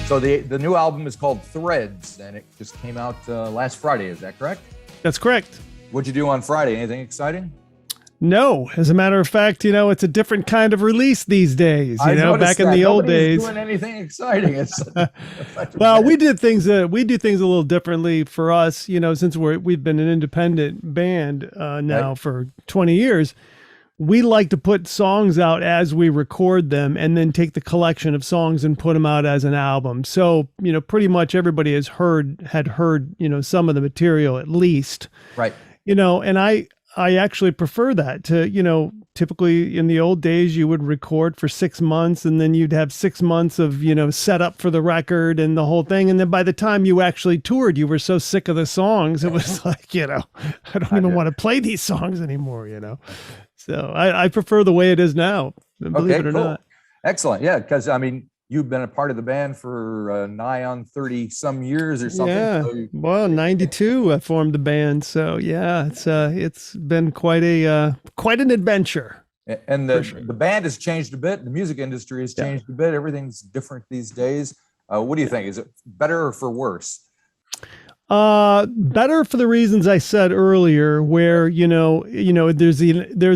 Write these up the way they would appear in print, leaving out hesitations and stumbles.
So the new album is called Threads, and it just came out last Friday. Is that correct? That's correct. What'd you do on Friday? Anything exciting? No, as a matter of fact, it's a different kind of release these days. Back in the old days, doing anything exciting. Well, we do things a little differently for us. Since we've been an independent band now for 20 years, we like to put songs out as we record them, and then take the collection of songs and put them out as an album. So pretty much everybody had heard some of the material at least, right? And I actually prefer that to, typically in the old days, you would record for 6 months, and then you'd have 6 months of, set up for the record and the whole thing. And then by the time you actually toured, you were so sick of the songs. It was like, I don't even want to play these songs anymore, So I prefer the way it is now, believe it or not. Excellent. Yeah. Because you've been a part of the band for nigh on 30 some years or something. Yeah. So well, 92 I formed the band. So yeah, it's been quite an adventure. And the band has changed a bit. The music industry has changed a bit. Everything's different these days. What do you think? Is it better or for worse? Better for the reasons I said earlier, where, there's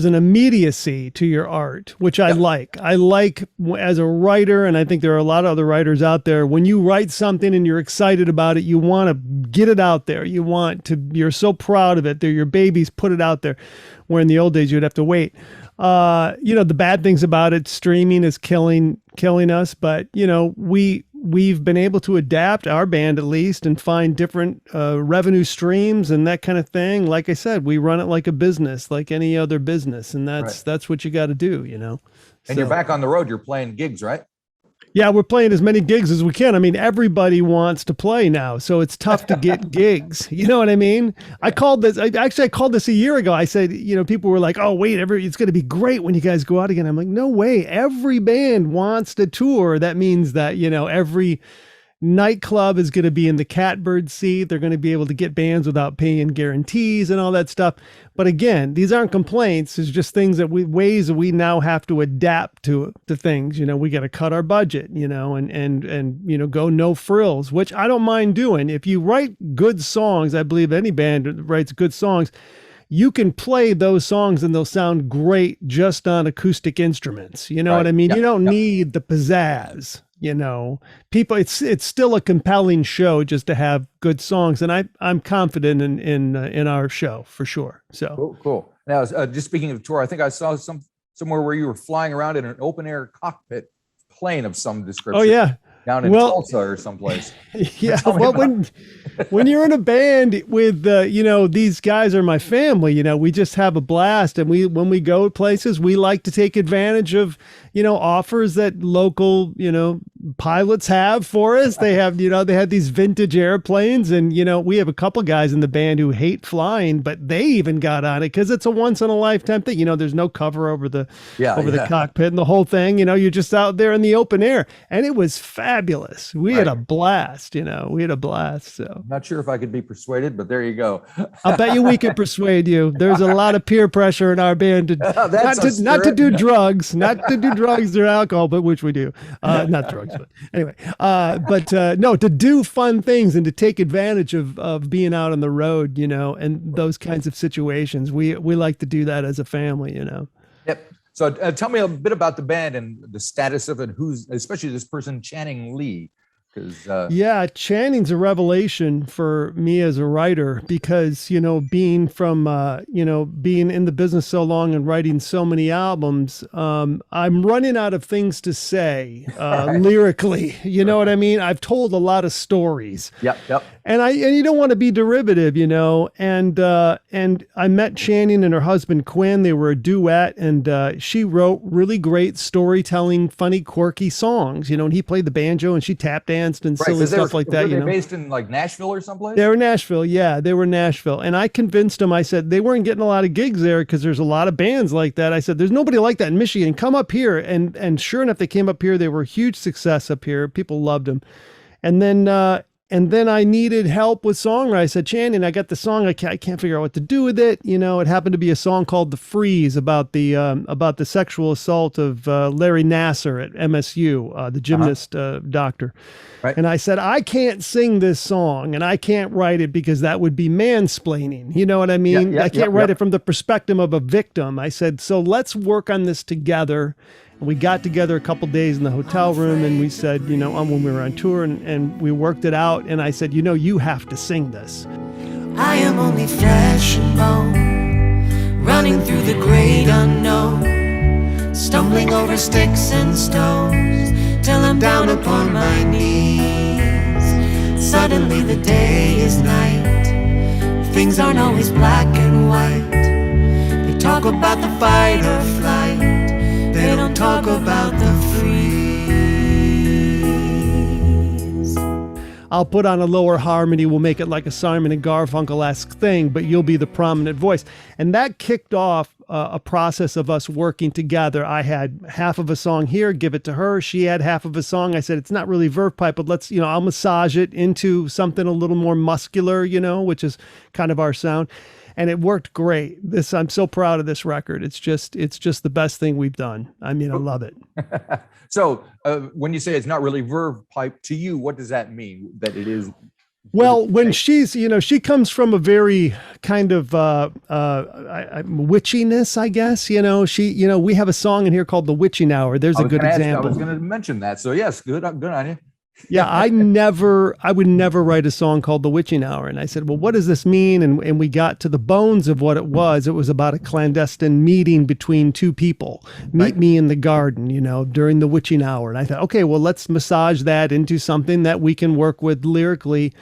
an immediacy to your art, which I like. I like as a writer, and I think there are a lot of other writers out there, when you write something and you're excited about it, you want to get it out there. You're so proud of it. They're your babies, put it out there. Where in the old days, you'd have to wait. The bad things about it, streaming is killing us, but we've been able to adapt, our band at least, and find different revenue streams and that kind of thing. Like I said, we run it like a business, like any other business, and that's what you got to do, And you're back on the road. You're playing gigs, right? Yeah, we're playing as many gigs as we can. Everybody wants to play now, so it's tough to get gigs. You know what I mean? I called this a year ago. I said, people were like, "Oh, wait, it's going to be great when you guys go out again." I'm like, "No way. Every band wants to tour." That means that, every nightclub is going to be in the catbird seat. They're going to be able to get bands without paying guarantees and all that stuff. But again, these aren't complaints. It's just ways that we now have to adapt to things. We got to cut our budget, and go no frills, which I don't mind doing. If you write good songs, I believe any band writes good songs, you can play those songs and they'll sound great just on acoustic instruments. You know what I mean? You don't need the pizzazz. People, it's still a compelling show just to have good songs, and I'm confident in our show for sure. So cool. Now, just speaking of tour, I think I saw somewhere where you were flying around in an open air cockpit plane of some description. Oh yeah. Down in Tulsa or someplace. Yeah. Well, when you're in a band with, these guys are my family, we just have a blast. And when we go places, we like to take advantage of, offers that local, pilots have for us. They have, they have these vintage airplanes, and, we have a couple guys in the band who hate flying, but they even got on it because it's a once in a lifetime thing. There's no cover over the cockpit and the whole thing, you're just out there in the open air, and it was fabulous. We had a blast, So not sure if I could be persuaded, but there you go. I'll bet you we could persuade you. There's a lot of peer pressure in our band not to do drugs or alcohol, but which we do. Not drugs, but anyway. No, to do fun things and to take advantage of being out on the road, and those kinds of situations. We like to do that as a family, Yep. So tell me a bit about the band and the status of it. Especially this person, Channing Lee. Channing's a revelation for me as a writer because, being from, being in the business so long and writing so many albums, I'm running out of things to say lyrically. You know what I mean? I've told a lot of stories. Yep. And you don't want to be derivative, and I met Channing and her husband Quinn. They were a duet, and she wrote really great storytelling, funny, quirky songs, and he played the banjo and she tap danced and silly stuff like that. Were they based in like Nashville or someplace? They were Nashville. Yeah, they were Nashville. And I convinced them, I said, they weren't getting a lot of gigs there because there's a lot of bands like that. I said, there's nobody like that in Michigan. Come up here. And sure enough, they came up here. They were a huge success up here. People loved them. And then, And then I needed help with songwriting. I said, Shannon, I got the song. I can't figure out what to do with it. You know, it happened to be a song called "The Freeze" about the sexual assault of Larry Nasser at MSU, the gymnast doctor. Right. And I said, I can't sing this song and I can't write it because that would be mansplaining. You know what I mean? I can't write it from the perspective of a victim. I said, so let's work on this together. We got together a couple days in the hotel room and we said, you know, when we were on tour and we worked it out. And I said, you know, you have to sing this. I am only flesh and bone, running through the great unknown, stumbling over sticks and stones, till I'm down upon my knees. Suddenly the day is night, things aren't always black and white. They talk about the fight or flight, they don't talk about the freeze. I'll put on a lower harmony. We'll make it like a Simon and Garfunkel-esque thing, but you'll be the prominent voice. And that kicked off a process of us working together. I had half of a song here, give it to her. She had half of a song. I said, it's not really Verve Pipe, but let's, you know, I'll massage it into something a little more muscular, you know, which is kind of our sound. And it worked great. I'm so proud of this record. It's just the best thing we've done. I mean, I love it. So when you say it's not really Verve Pipe to you, what does that mean? That it is? Well, when she's, you know, she comes from a very kind of witchiness, I guess, you know, we have a song in here called The Witching Hour. There's a good example. I was going to mention that. So yes, good on you. Yeah, I would never write a song called The Witching Hour. And I said, well, what does this mean? And we got to the bones of what it was. It was about a clandestine meeting between two people. Meet me in the garden, you know, during the witching hour. And I thought, okay, well, let's massage that into something that we can work with lyrically.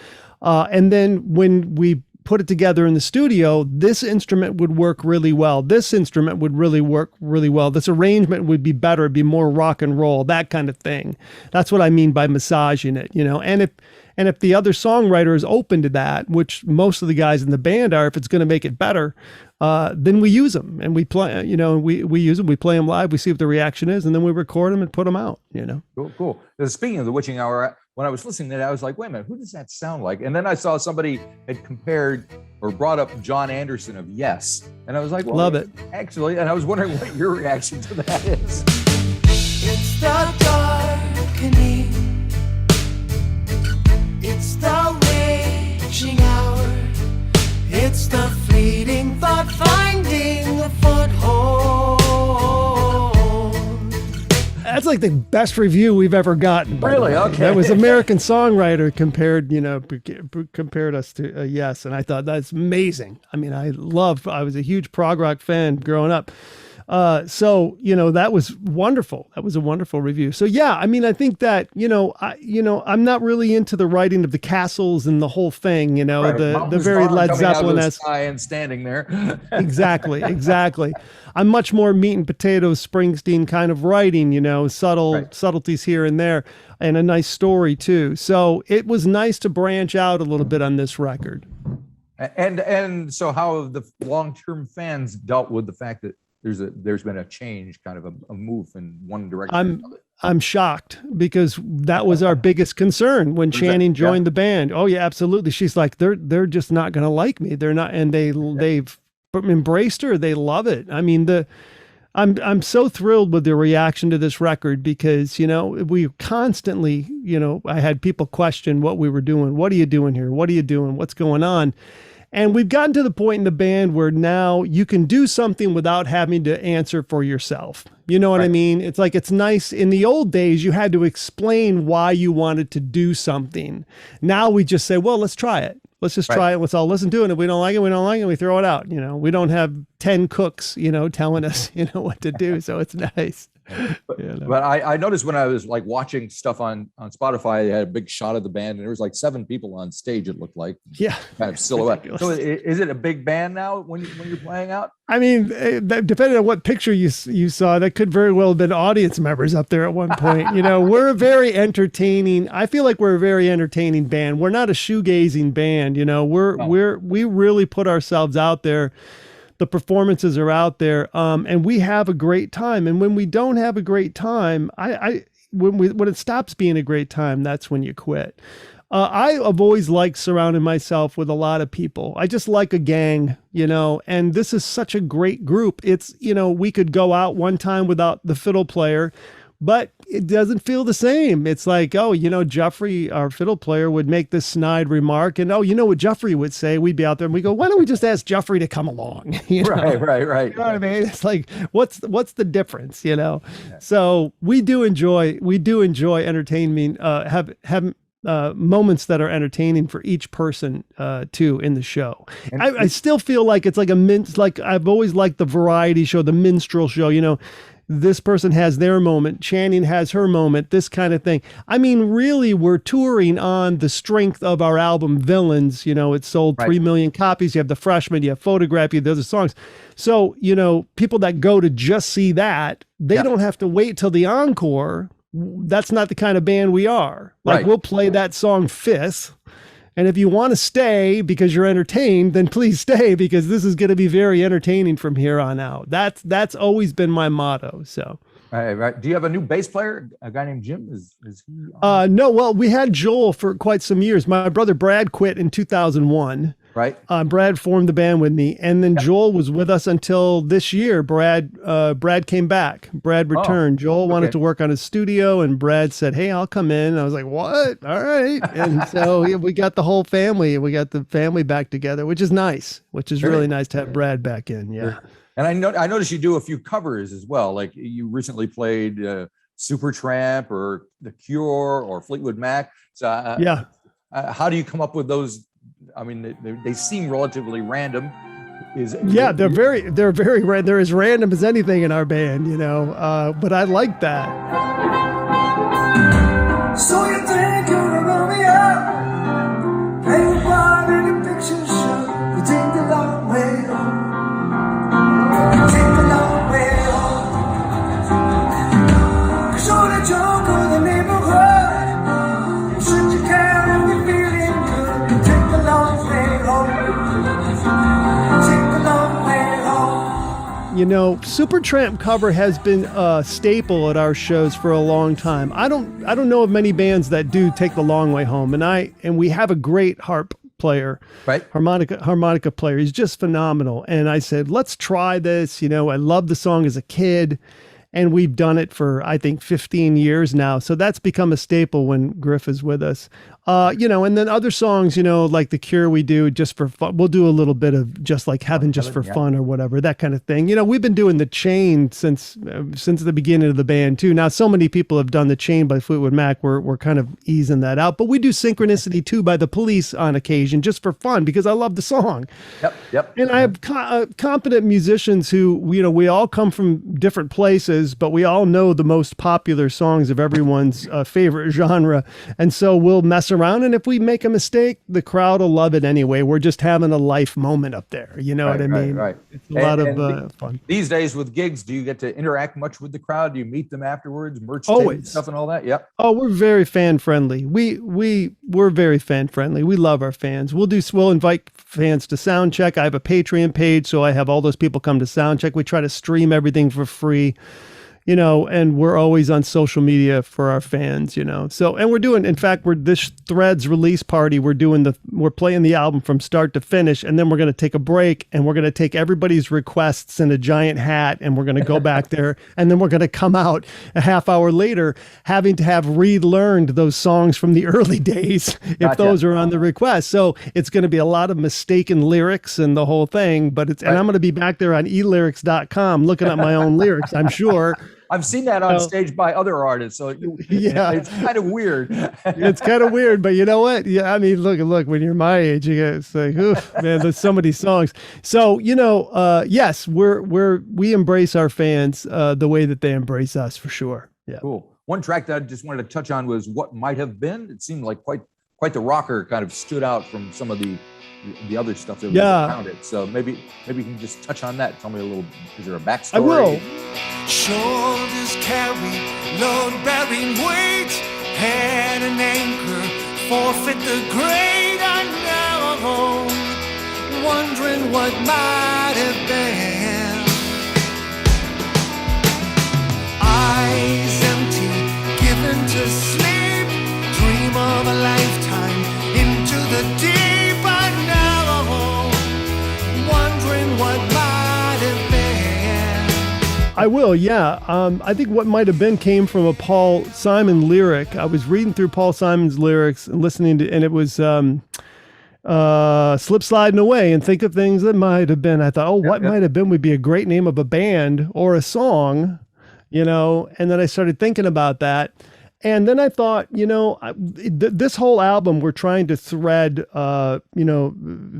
And then when we put it together in the studio, this instrument would work really well. This instrument would really work really well. This arrangement would be better, it'd be more rock and roll, that kind of thing. That's what I mean by massaging it, you know. And if the other songwriter is open to that, which most of the guys in the band are, if it's going to make it better, then we use them and we play, you know, we use them, we play them live, we see what the reaction is, and then we record them and put them out, you know. Cool. Speaking of the witching hour, when I was listening to that, I was like, wait a minute, who does that sound like? And then I saw somebody had compared or brought up John Anderson of Yes. And I was like, well, love it. Actually, and I was wondering what your reaction to that is. It's the darkening, it's the witching hour, it's the fleeting thought finding a foothold. That's like the best review we've ever gotten. Really? Okay. That was American Songwriter compared us to Yes. And I thought that's amazing. I mean, I was a huge prog rock fan growing up. So, you know, that was wonderful. That was a wonderful review. So yeah, I mean, I think that, I'm not really into the writing of the castles and the whole thing, you know, right. the very Led Zeppelin-esque. And standing there. Exactly. I'm much more meat and potatoes, Springsteen kind of writing, you know, subtleties here and there, and a nice story too. So it was nice to branch out a little bit on this record. And so how have the long-term fans dealt with the fact that there's been a change, kind of a move in one direction? I'm shocked because that was our biggest concern when Channing joined the band. Oh yeah, absolutely. She's like, they're just not going to like me. They're not, and they've embraced her. They love it. I mean, I'm so thrilled with the reaction to this record because, you know, we constantly, you know, I had people question what we were doing. What are you doing here? What are you doing? What's going on? And we've gotten to the point in the band where now you can do something without having to answer for yourself. You know what I mean? It's like, it's nice. In the old days, you had to explain why you wanted to do something. Now we just say, well, let's try it. Let's just try it. Let's all listen to it. And if we don't like it, we throw it out. You know, we don't have 10 cooks, you know, telling us, you know, what to do. So it's nice. But I noticed when I was like watching stuff on Spotify, they had a big shot of the band and there was like 7 people on stage, it looked like. Yeah. Kind of silhouette. So is it a big band now when you're playing out? I mean, depending on what picture you saw, that could very well have been audience members up there at one point. You know, we're a very entertaining. I feel like we're a very entertaining band. We're not a shoegazing band. You know, we really put ourselves out there. The performances are out there, and we have a great time. And when we don't have a great time, when it stops being a great time, that's when you quit. I have always liked surrounding myself with a lot of people. I just like a gang, and this is such a great group. It's, we could go out one time without the fiddle player, but it doesn't feel the same. It's like, oh, Jeffrey, our fiddle player, would make this snide remark, and what Jeffrey would say? We'd be out there and we go, why don't we just ask Jeffrey to come along? Right. You know what I mean? It's like, what's the difference? So we do enjoy entertainment. Have moments that are entertaining for each person too in the show. I still feel like it's like like I've always liked the variety show, the minstrel show. This person has their moment, Channing has her moment, this kind of thing. I mean, really, we're touring on the strength of our album Villains. It sold 3 million copies. You have The Freshman, you have Photograph, you have the other songs. So, people that go to just see that, they don't have to wait till the encore. That's not the kind of band we are. Like, we'll play that song fifth. And if you want to stay because you're entertained, then please stay, because this is going to be very entertaining from here on out. That's always been my motto. So, right. Do you have a new bass player? A guy named Jim? Is he? No. Well, we had Joel for quite some years. My brother Brad quit in 2001. Right. Brad formed the band with me, and then Joel was with us until this year. Brad came back. Brad returned. Joel wanted to work on his studio, and Brad said, "Hey, I'll come in." And I was like, "What? All right." And so we got the whole family. We got the family back together, which is nice. Which is really nice to have Brad back in. Yeah. Sure. And I noticed you do a few covers as well. Like you recently played Supertramp or The Cure or Fleetwood Mac. So how do you come up with those? I mean, they seem relatively random. They're very they're as random as anything in our band, but I like that. So you think you're a Romeo, play a part in a picture show. You take the long way home. You take the long way home. 'Cause you're the joke of the neighborhood. Should you care if you're feeling good? You take the long way home. Take the long way home. Supertramp cover has been a staple at our shows for a long time. I don't know of many bands that do Take the Long Way Home, and we have a great harp player, right? Harmonica player. He's just phenomenal. And I said, let's try this. I loved the song as a kid, and we've done it for, I think, 15 years now. So that's become a staple when Griff is with us. And then other songs, like The Cure, we do just for fun. We'll do a little bit of just like Heaven Just for Fun or whatever, that kind of thing. We've been doing The Chain since the beginning of the band too. Now, so many people have done The Chain by Fleetwood Mac. We're kind of easing that out, but we do Synchronicity too by The Police on occasion, just for fun, because I love the song. Yep. And I have competent musicians who, we all come from different places, but we all know the most popular songs of everyone's favorite genre. And so we'll mess around, and if we make a mistake, the crowd will love it anyway. We're just having a life moment up there. You know what I mean? Right. It's a lot of fun. These days with gigs, do you get to interact much with the crowd? Do you meet them afterwards, merch Always. Stuff and all that? Yep. Oh, we're very fan friendly. We're very fan friendly. We love our fans. We'll invite fans to sound check. I have a Patreon page, so I have all those people come to sound check. We try to stream everything for free. And we're always on social media for our fans, So, and we're doing, in fact, this Threads release party, we're playing the album from start to finish, and then we're going to take a break, and we're going to take everybody's requests in a giant hat, and we're going to go back there, and then we're going to come out a half hour later having to have relearned those songs from the early days, if those are on the request. So it's going to be a lot of mistaken lyrics and the whole thing, but and I'm going to be back there onelyrics.com looking at my own lyrics, I'm sure. I've seen that on stage by other artists, so it's kind of weird. It's kind of weird, but you know what? Yeah, I mean, look. When you're my age, it's like, oof, man, there's so many songs. So yes, we embrace our fans the way that they embrace us, for sure. Yeah. Cool. One track that I just wanted to touch on was "What Might Have Been." It seemed like quite the rocker, kind of stood out from some of the other stuff that was around it. So maybe you can just touch on that. Tell me a little. Is there a backstory? I will. Shoulders carry, load-bearing weight, head an anchor, forfeit the great unknown, wondering what might have been. Eyes empty, given to sleep, dream of a lifetime I will, yeah. I think What Might Have Been came from a Paul Simon lyric. I was reading through Paul Simon's lyrics and listening to, and it was slip sliding away and think of things that might have been. I thought, What Might Have Been would be a great name of a band or a song, and then I started thinking about that. And then I thought, this whole album, we're trying to thread, the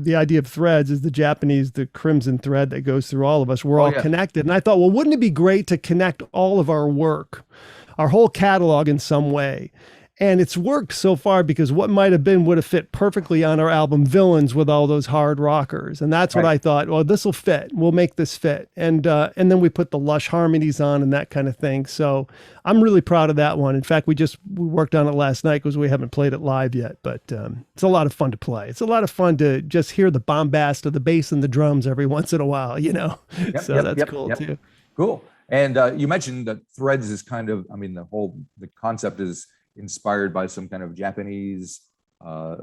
idea of threads is the crimson thread that goes through all of us. We're all connected. And I thought, well, wouldn't it be great to connect all of our work, our whole catalog in some way? And it's worked so far because What Might Have Been would have fit perfectly on our album Villains with all those hard rockers. And that's what I thought, well, this will fit. We'll make this fit. And then we put the lush harmonies on and that kind of thing. So I'm really proud of that one. In fact, we worked on it last night because we haven't played it live yet, but it's a lot of fun to play. It's a lot of fun to just hear the bombast of the bass and the drums every once in a while, that's cool too. Cool. And you mentioned that threads is kind of, the concept is inspired by some kind of Japanese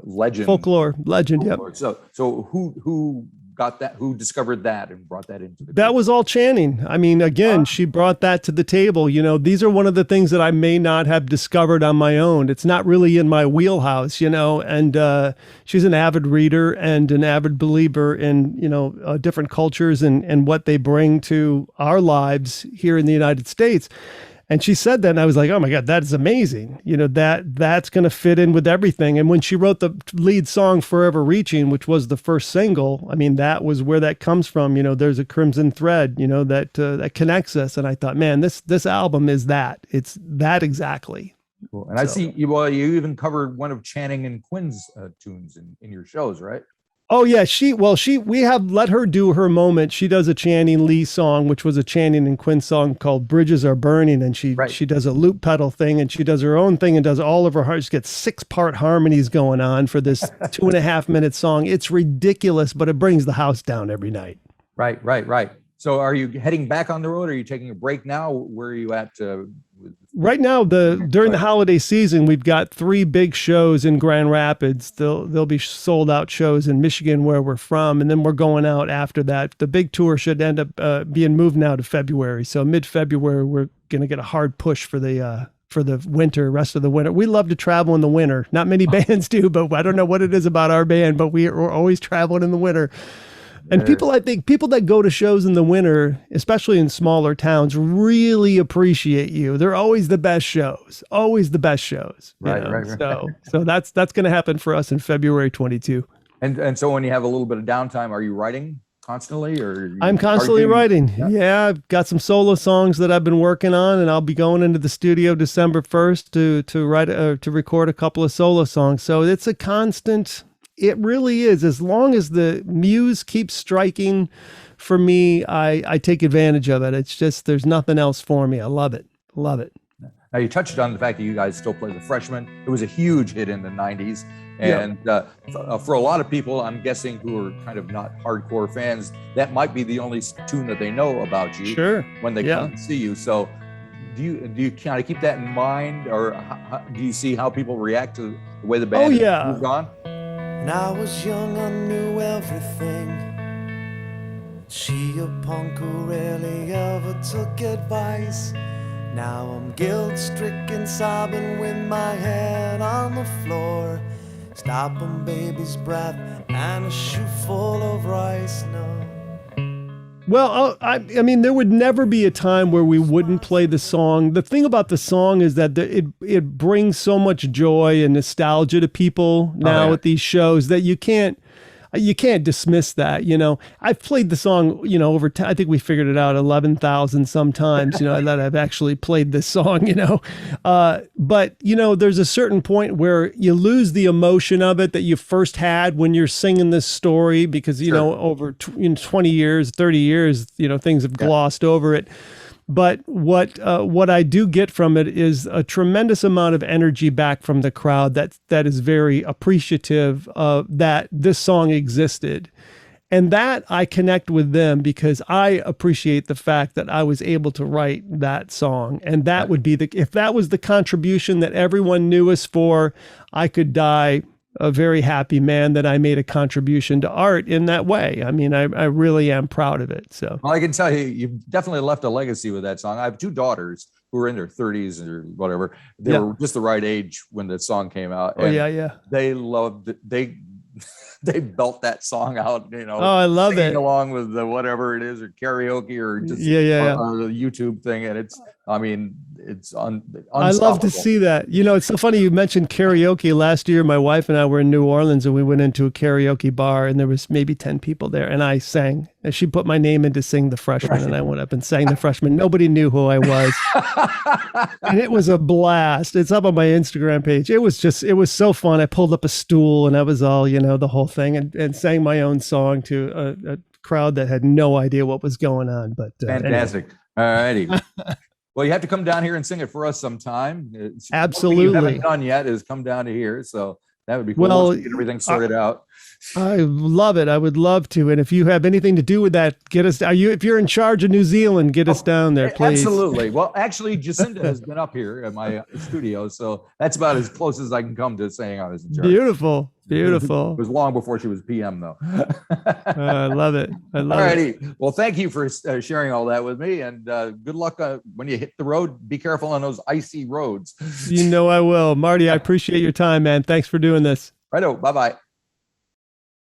legend, folklore legend. Folklore. So who got that? Who discovered that and brought that into the group? That was all Channing. Again, she brought that to the table. These are one of the things that I may not have discovered on my own. It's not really in my wheelhouse, and she's an avid reader and an avid believer in, different cultures and what they bring to our lives here in the United States. And she said that, and I was like, oh my God, that is amazing. That's going to fit in with everything. And when she wrote the lead song, Forever Reaching, which was the first single, that was where that comes from. There's a crimson thread, that connects us. And I thought, man, this album is that. It's that exactly. Cool. And I see you even covered one of Channing and Quinn's tunes in your shows, right? Oh yeah, we have let her do her moment. She does a Channing Lee song, which was a Channing and Quinn song called Bridges Are Burning. And she does a loop pedal thing and she does her own thing and does all of her heart. She gets 6-part harmonies going on for this 2.5 minute song. It's ridiculous, but it brings the house down every night. Right. So are you heading back on the road? Are you taking a break now? Where are you at? Right now, during the holiday season, we've got 3 big shows in Grand Rapids. They'll be sold out shows in Michigan, where we're from, and then we're going out after that. The big tour should end up being moved now to February. So mid-February, we're going to get a hard push for the rest of the winter. We love to travel in the winter. Not many bands do, but I don't know what it is about our band, but we're always traveling in the winter. And people that go to shows in the winter, especially in smaller towns, really appreciate you. They're always the best shows. Right. So that's going to happen for us in February 22. And so when you have a little bit of downtime, are you writing constantly, or I'm constantly writing? Yeah, I've got some solo songs that I've been working on, and I'll be going into the studio December 1st to write to record a couple of solo songs. So it's a constant. It really is. As long as the muse keeps striking for me, I take advantage of it. It's just, there's nothing else for me. I love it. Now, you touched on the fact that you guys still play The Freshman. It was a huge hit in the 90s. And for a lot of people, I'm guessing, who are kind of not hardcore fans, that might be the only tune that they know about you when they come and see you. So do you kind of keep that in mind, or do you see how people react to the way the band has moved on? When I was young, I knew everything. She a punk who rarely ever took advice. Now I'm guilt-stricken, sobbing with my head on the floor, stopping baby's breath and a shoe full of rice. No. Well, I mean, there would never be a time where we wouldn't play the song. The thing about the song is that it brings so much joy and nostalgia to people now at these shows that you can't dismiss that. I've played the song, over I think we figured it out 11,000 sometimes, that I've actually played this song, but there's a certain point where you lose the emotion of it that you first had when you're singing this story, because, over 20 years, 30 years, things have glossed over it. But what I do get from it is a tremendous amount of energy back from the crowd that is very appreciative of that this song existed. And that I connect with them because I appreciate the fact that I was able to write that song. And that would be if that was the contribution that everyone knew us for, I could die a very happy man that I made a contribution to art in that way. I mean, I really am proud of it. So, well, I can tell you, you've definitely left a legacy with that song. I have 2 daughters who are in their 30s or whatever. They were just the right age when the song came out. Oh, yeah. They loved it. They belt that song out, you know. Oh, I love it. Along with the whatever it is, or karaoke, or just the YouTube thing. And it's, I mean, it's I love to see that. You know, it's so funny you mentioned karaoke. Last year, my wife and I were in New Orleans, and we went into a karaoke bar, and there was maybe 10 people there, and I sang. And she put my name in to sing The Freshman, and I went up and sang The Freshman. Nobody knew who I was. And it was a blast. It's up on my Instagram page. It was so fun. I pulled up a stool, and I was all, you know, the whole thing, and sang my own song to a crowd that had no idea what was going on. But fantastic. Anyway. All righty. Well, you have to come down here and sing it for us sometime. Absolutely. What you haven't done yet is come down to here. So that would be cool. Well, get everything sorted out. I love it. I would love to. And if you have anything to do with that, get us. If you're in charge of New Zealand, get us down there, please. Absolutely. Well, actually, Jacinda has been up here at my studio, so that's about as close as I can come to saying I was in charge. Beautiful. Beautiful. It was long before she was PM, though. I love it. I love it. Well, thank you for sharing all that with me, and good luck when you hit the road. Be careful on those icy roads. You know I will. Marty, I appreciate your time, man. Thanks for doing this. Righto. Bye-bye.